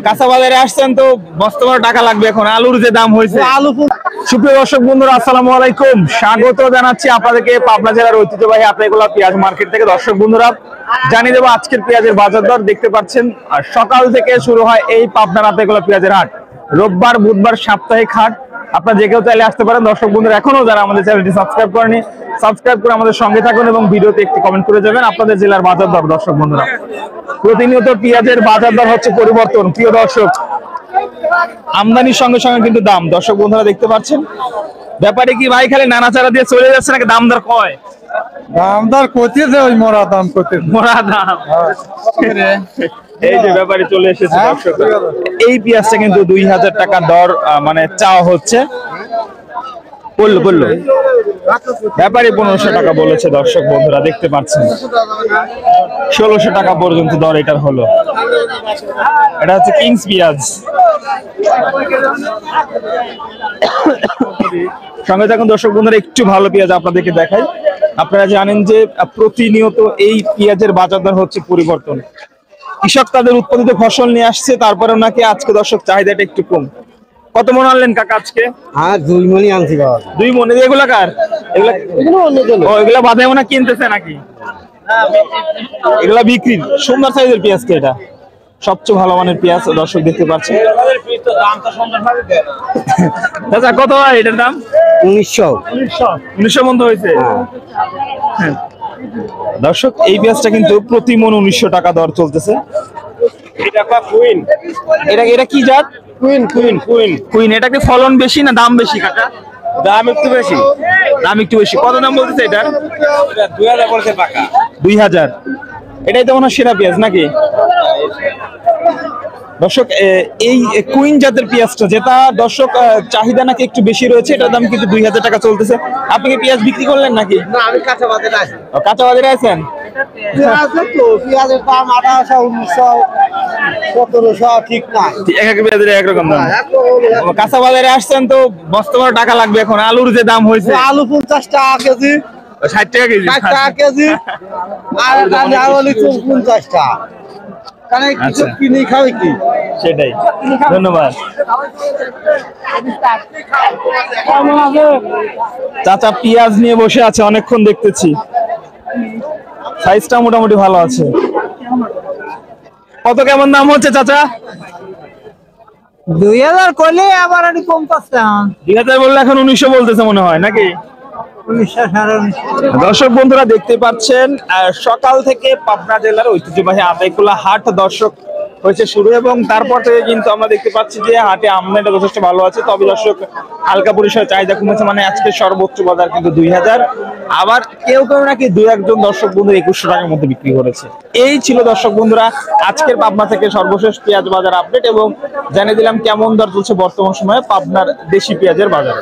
কাঁচা বাজারে আসছেন তো বস্তা টাকা লাগবে। এখন আলুর যে দাম হয়েছে, সুপ্রিয় দর্শক বন্ধুরা আসসালামু আলাইকুম, স্বাগত জানাচ্ছি আপনাদেরকে পাবনা জেলার ঐতিহ্যবাহী হাতেগোলা পেঁয়াজ মার্কেট থেকে। দর্শক বন্ধুরা জানিয়ে দেবো আজকের পেঁয়াজের বাজার দর। দেখতে পাচ্ছেন আর সকাল থেকে শুরু হয় এই পাবনার হাতেগোলা পেঁয়াজের হাট। রোববার বুধবার সাপ্তাহিক হাট। আপনারা যে কেউ চাইলে আসতে পারেন। দর্শক বন্ধুরা এখনো যারা আমাদের চ্যানেলটি সাবস্ক্রাইব করেনি, সাবস্ক্রাইব করে আমাদের সঙ্গে থাকুন এবং ভিডিওতে একটি কমেন্ট করে যাবেন আপনাদের জেলার বাজার দর। দর্শক বন্ধুরা প্রতিনিয়ত পেঁয়াজের বাজার দর হচ্ছে পরিবর্তন। প্রিয় দর্শক, আমদানির সঙ্গে সঙ্গে কিন্তু দাম। দর্শক বন্ধুরা দেখতে পাচ্ছেন ব্যাপারে কি ভাই খালি নানাচাড়া দিয়ে চলে যাচ্ছে নাকি দাম দর কয়? দামদার করতেছে ওই মোরা দাম করতে মোরা দাম। এই যে ব্যাপারে চলে এসেছে দর্শক, এই পেঁয়াজটা কিন্তু 2000 টাকা দর মানে চাওয়া হচ্ছে। বললো ব্যাপারে 1500 টাকা বলেছে। দর্শক বন্ধুরা দেখতে পাচ্ছেন 1600 টাকা পর্যন্ত দর এটার হলো। এটা হচ্ছে কিংস পেঁয়াজ। সঙ্গে থাকুন দর্শক বন্ধুরা, একটু ভালো পেঁয়াজ আপনাদেরকে দেখাই। আপনারা জানেন যে প্রতিনিয়ত এই পেঁয়াজের বাজার দর হচ্ছে পরিবর্তন। কৃষক তাদের উৎপাদিত ফসল নিয়ে আসছে, তারপরেও নাকি আজকে দর্শক চাহিদাটা একটু কম। কত মন আনলেন কাকা আজকে? হ্যাঁ 2 মণই আনছি বাবা। 2 মন। এগুলা কার? এগুলো অন্যজন। ও এগুলা বাদে মনে কিনতেছে নাকি? এগুলা বিক্রি। সুন্দর সাইজের পেঁয়াজ তো, এটা সবচেয়ে ভালো মানের পেঁয়াজ। দর্শক দেখতে পাচ্ছেন দাদা কত হয় এটার দাম? 1900 মন তো হয়েছে। দর্শক এই পেঁয়াজটা কিন্তু প্রতি মন 1900 টাকা দর চলতেছে। এটা কি জাত? কুইন। এটা কি ফলন বেশি না দাম বেশি কাকা? দাম একটু বেশি। দাম একটু বেশি। কত দাম বলতেছে এটা? 2000 বলছে পাকা। 2000। এটাই তো মনে হয় সেরা পেঁয়াজ নাকি? দর্শক এই কুইন জাতের পেঁয়াজটা যেটা দর্শক চাহিদা নাকি একটু বেশি রয়েছে, এটার দাম কিন্তু 2000 টাকা চলতেছে। আপনি কি পেঁয়াজ বিক্রি করলেন নাকি? না, আমি কাঁচা বাজারে আছি। কাঁচা বাজারে আছেন? পেঁয়াজের দাম 1800 1900 1700 ঠিক না। এক পেঁয়াজের একরকম দাম। কাঁচা বাজারে আসছেন তো বস্তা টাকা লাগবে। এখন আলুর যে দাম হয়েছে, আলু 50 টাকা কেজি, 60 টাকা কেজি, 60 টাকা কেজি, আর আলু 50 টাকা। কারণ কিছু কিনে খাবে কি? সেটাই। ধন্যবাদ। চাচা পেঁয়াজ নিয়ে বসে আছে অনেকক্ষণ দেখতেছি। সাইজটা মোটামুটি ভালো আছে। কত কেমন দাম হচ্ছে চাচা? 2000 করলে আবার একটু কম পাচ্ছে। 2000 বললে এখন 1900 বলতেছে মনে হয় নাকি? 1900। দর্শক বন্ধুরা দেখতে পাচ্ছেন সকাল থেকে পাবনা জেলার ঐতিহ্যবাহী হাতেগোলা হাট দর্শক হয়েছে শুরু, এবং তারপর থেকে কিন্তু আমরা দেখতে পাচ্ছি যে হাটে আমদানিটা যথেষ্ট ভালো আছে। তবে দর্শক হালকা পরিসরে চাহিদা কমেছে, মানে আজকে সর্বোচ্চ বাজার কিন্তু 2000। আবার কেউ নাকি 2-1 দর্শক বন্ধু 2100 টাকার মধ্যে বিক্রি করেছে। এই ছিল দর্শক বন্ধুরা আজকের পাবনা থেকে সর্বশেষ পেঁয়াজ বাজার আপডেট, এবং জানিয়ে দিলাম কেমন দর চলছে বর্তমান সময়ে পাবনার দেশি পেঁয়াজের বাজারে।